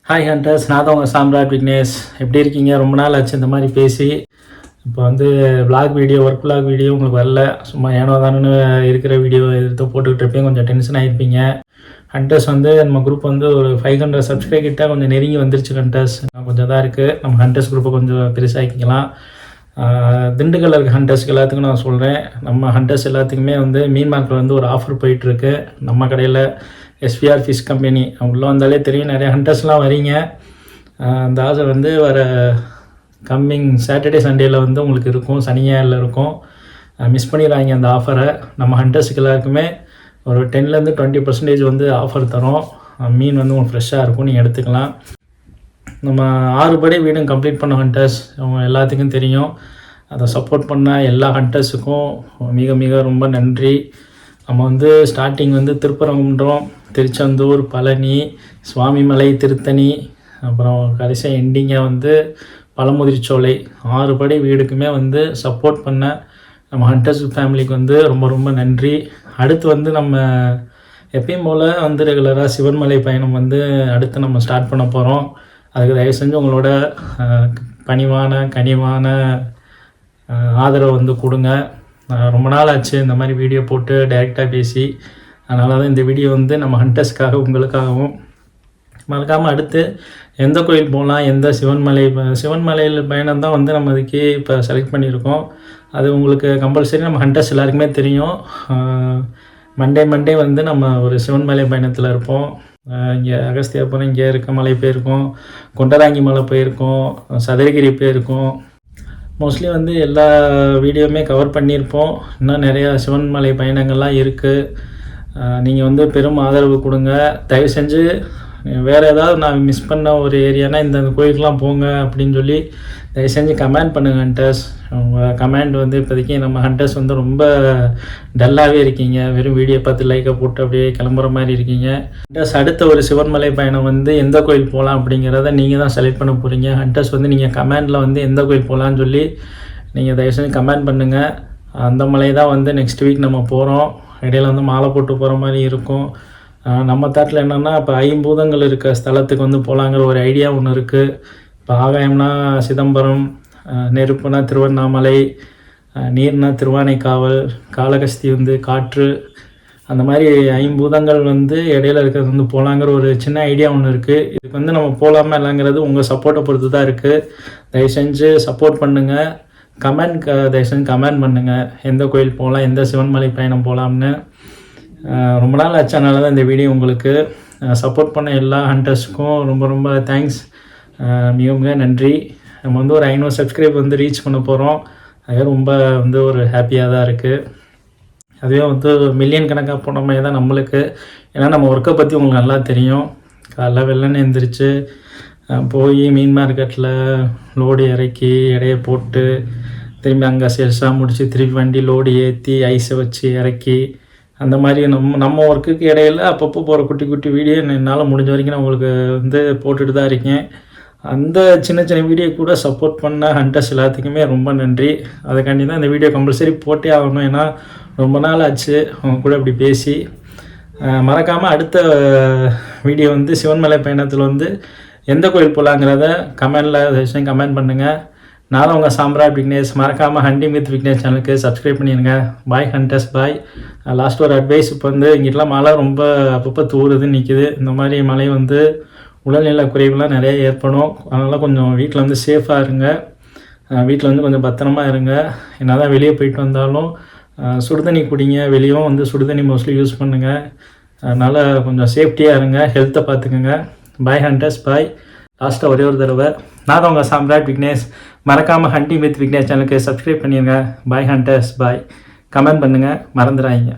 Hi hunters, நான் தான் உங்கள் சாம்ராட் விக்னேஷ். எப்படி இருக்கீங்க? ரொம்ப நாள் ஆச்சு இந்த மாதிரி பேசி. இப்போ வந்து vlog video, work vlog video உங்களுக்கு வரல. சும்மா ஏனோ தானு இருக்கிற வீடியோ எடுத்து போட்டுக்கிட்டு இருப்பேன். கொஞ்சம் டென்ஷன் ஆகிருப்பீங்க. ஹண்டர்ஸ் வந்து நம்ம குரூப் வந்து ஒரு 500 சப்ஸ்கிரைப் கிட்ட கொஞ்சம் நெருங்கி வந்துருச்சு ஹண்டர்ஸ். கொஞ்சம் தான் இருக்குது. நம்ம ஹண்டர்ஸ் குரூப்பை கொஞ்சம் பெருசாகிக்கலாம். திண்டுக்கல்ல இருக்க ஹண்டர்ஸ்க்கு எல்லாத்துக்கும் நான் சொல்கிறேன், நம்ம ஹண்டர்ஸ் எல்லாத்துக்குமே வந்து மீன் மார்க்கில் வந்து ஒரு ஆஃபர் போயிட்டுருக்கு. நம்ம கடையில் எஸ்பிஆர் ஃபிஷ் கம்பெனி உள்ளே வந்தாலே தெரியும், நிறைய ஹண்டர்ஸ்லாம் வரீங்க. அந்த ஆஃபர் வந்து வர கம்மிங் சாட்டர்டே சண்டேயில் வந்து உங்களுக்கு இருக்கும், சனி ஞாயிறில் இருக்கும். மிஸ் பண்ணிடுறாங்க அந்த ஆஃபரை. நம்ம ஹண்டர்ஸுக்கு எல்லாருக்குமே ஒரு 10% 20% வந்து ஆஃபர் தரோம். மீன் வந்து உங்களுக்கு ஃப்ரெஷ்ஷாக இருக்கும், நீங்கள் எடுத்துக்கலாம். நம்ம 6 படி வீடும் கம்ப்ளீட் பண்ண ஹண்டர்ஸ் அவங்க எல்லாத்துக்கும் தெரியும். அதை சப்போர்ட் பண்ண எல்லா ஹண்டர்ஸுக்கும் மிக மிக ரொம்ப நன்றி. நம்ம வந்து ஸ்டார்டிங் வந்து திருப்பரங்குன்றம், திருச்செந்தூர், பழனி, சுவாமிமலை, திருத்தணி, அப்புறம் கடைசியாக எண்டிங்காக வந்து பழமுதிர்ச்சோலை 6 படி வீடுக்குமே வந்து சப்போர்ட் பண்ண நம்ம ஹண்டர்ஸ் ஃபேமிலிக்கு வந்து ரொம்ப ரொம்ப நன்றி. அடுத்து வந்து நம்ம எப்பயும் போல் வந்து ரெகுலராக சிவன்மலை பயணம் வந்து அடுத்து நம்ம ஸ்டார்ட் பண்ண போகிறோம். அதுக்கு தயவு செஞ்சு உங்களோட கனிவான ஆதரவை வந்து கொடுங்க. ரொம்ப நாள் ஆச்சு இந்த மாதிரி வீடியோ போட்டு டைரெக்டாக பேசி. அதனால தான் இந்த வீடியோ வந்து நம்ம ஹண்டர்ஸ்க்காக உங்களுக்காகவும். மறக்காமல் அடுத்து எந்த கோயில் போகலாம், எந்த சிவன்மலையில் பயணம் தான் வந்து நம்ம இதுக்கே இப்போ செலக்ட் பண்ணியிருக்கோம். அது உங்களுக்கு கம்பல்சரி நம்ம ஹண்டர்ஸ் எல்லாருக்குமே தெரியும். மண்டே வந்து நம்ம ஒரு சிவன்மலை பயணத்தில் இருப்போம். இங்கே அகஸ்தியாபுரம் இங்கே இருக்க மலை போயிருக்கோம், கொண்டராங்கி மலை போயிருக்கோம், சதுரகிரி போயிருக்கோம். மோஸ்ட்லி வந்து எல்லா வீடியோவுமே கவர் பண்ணியிருப்போம். இன்னும் நிறையா சிவன்மலை பயணங்கள்லாம் இருக்குது. நீங்கள் வந்து பெரும் ஆதரவு கொடுங்க. தயவு செஞ்சு வேறு ஏதாவது நான் மிஸ் பண்ண ஒரு ஏரியானா இந்த கோயிலுக்கெலாம் போங்க அப்படின்னு சொல்லி தயவு செஞ்சு கமெண்ட் பண்ணுங்கள் ஹண்டர்ஸ். உங்கள் கமெண்ட் வந்து இப்போதைக்கு நம்ம ஹண்டர்ஸ் வந்து ரொம்ப டல்லாகவே இருக்கீங்க. வெறும் வீடியோ பார்த்து லைக்கை போட்டு அப்படியே கிளம்புற மாதிரி இருக்கீங்க. ஹண்டர்ஸ் அடுத்த ஒரு சிவன்மலை பயணம் வந்து எந்த கோயில் போகலாம் அப்படிங்கிறத நீங்கள் தான் செலக்ட் பண்ண போகிறீங்க. ஹண்டர்ஸ் வந்து நீங்கள் கமெண்டில் வந்து எந்த கோயில் போகலான்னு சொல்லி நீங்கள் தயவு செஞ்சு கமெண்ட் பண்ணுங்கள். அந்த மலை தான் வந்து நெக்ஸ்ட் வீக் நம்ம போகிறோம். இடையில வந்து மாலை போட்டு போகிற மாதிரி இருக்கும். நம்ம தாட்டில் என்னென்னா இப்போ 5 பூதங்கள் இருக்க ஸ்தலத்துக்கு வந்து போகலாங்கிற ஒரு ஐடியா ஒன்று இருக்குது. இப்போ ஆகாயம்னா சிதம்பரம், நெருப்புனா திருவண்ணாமலை, நீர்னா திருவானைக்காவல், காளகஸ்தி வந்து காற்று, அந்த மாதிரி 5 பூதங்கள் வந்து இடையில இருக்கிறது வந்து போகலாங்கிற ஒரு சின்ன ஐடியா ஒன்று இருக்குது. இதுக்கு வந்து நம்ம போகலாமா இல்லைங்கிறது உங்கள் சப்போர்ட்டை பொறுத்து தான் இருக்குது. தயவு செஞ்சு சப்போர்ட் பண்ணுங்கள். தயவு செஞ்சு கமெண்ட் பண்ணுங்கள் எந்த கோயில் போகலாம், எந்த சிவன்மலை பயணம் போகலாம்னு. ரொம்ப நாள் ஆச்சு, அதனால தான் இந்த வீடியோ உங்களுக்கு. சப்போர்ட் பண்ண எல்லா ஹண்டர்ஸ்க்கும் ரொம்ப ரொம்ப தேங்க்ஸ். மிக மிக நன்றி. நம்ம வந்து ஒரு 500 சப்ஸ்கிரைப் வந்து ரீச் பண்ண போகிறோம். அது ரொம்ப வந்து ஒரு ஹாப்பியாக தான் இருக்குது. அதுவே வந்து மில்லியன் கணக்காக போன மாதிரி தான் நம்மளுக்கு. ஏன்னா நம்ம ஒர்க்கை பற்றி உங்களுக்கு நல்லா தெரியும். காலைல வெள்ளன்னு எழுந்திரிச்சு போய் மீன் மார்க்கெட்டில் லோடு இறக்கி எடையை போட்டு திரும்பி அங்கே சேல்ஸாக முடித்து திருப்பி வண்டி லோடு ஏற்றி ஐஸை வச்சு இறக்கி அந்த மாதிரி நம்ம ஒர்க்குக்கு இடையில அப்பப்போ போகிற குட்டி குட்டி வீடியோ என்னால் முடிஞ்ச வரைக்கும் நான் உங்களுக்கு வந்து போட்டுட்டு தான் இருக்கேன். அந்த சின்ன சின்ன வீடியோ கூட சப்போர்ட் பண்ண ஹண்டர்ஸ் எல்லாத்துக்குமே ரொம்ப நன்றி. அதுக்காண்டி தான் இந்த வீடியோ கம்பல்சரி போட்டே ஆகணும். ஏன்னா ரொம்ப நாள் ஆச்சு அவங்க கூட இப்படி பேசி. மறக்காமல் அடுத்த வீடியோ வந்து சிவன்மலை பயணத்தில் வந்து எந்த கோயில் போகலாங்கிறத கமெண்டில் கமெண்ட் பண்ணுங்கள். நான் உங்கள் சாம்ராட் விக்னேஷ். மறக்காமல் ஹண்டிங் வித் விக்னேஷ் சேனலுக்கு சப்ஸ்கிரைப் பண்ணிடுங்க. பாய் ஹண்டர்ஸ், பாய். லாஸ்ட் ஒரு அட்வைஸ், இப்போ வந்து இங்கிட்டலாம் மழை ரொம்ப அப்பப்போ தூருதுன்னு நிற்கிது. இந்த மாதிரி மழை வந்து உடல்நல குறைவுலாம் நிறைய ஏற்படும். அதனால் கொஞ்சம் வீட்டில் வந்து சேஃபாக இருங்க. வீட்டில் வந்து கொஞ்சம் பத்திரமா இருங்க. என்ன தான் வெளியே போயிட்டு வந்தாலும் சுடுதண்ணி குடிங்க. வெளியும் வந்து சுடுதண்ணி மோஸ்ட்லி யூஸ் பண்ணுங்கள். அதனால் கொஞ்சம் சேஃப்டியாக இருங்க. ஹெல்த்தை பார்த்துக்குங்க. பாய் ஹண்டர்ஸ், பாய். லாஸ்ட்டாக ஒரே ஒரு தடவை, நான் தான் உங்கள் சாம்ராட் விக்னேஷ். மறக்காமல் ஹண்டிங் வித் விக்னேஷ் சேனலுக்கு சப்ஸ்கிரைப் பண்ணிடுங்க. பாய் ஹண்டர்ஸ், பாய். கமெண்ட் பண்ணுங்கள், மறந்துடாதீங்க.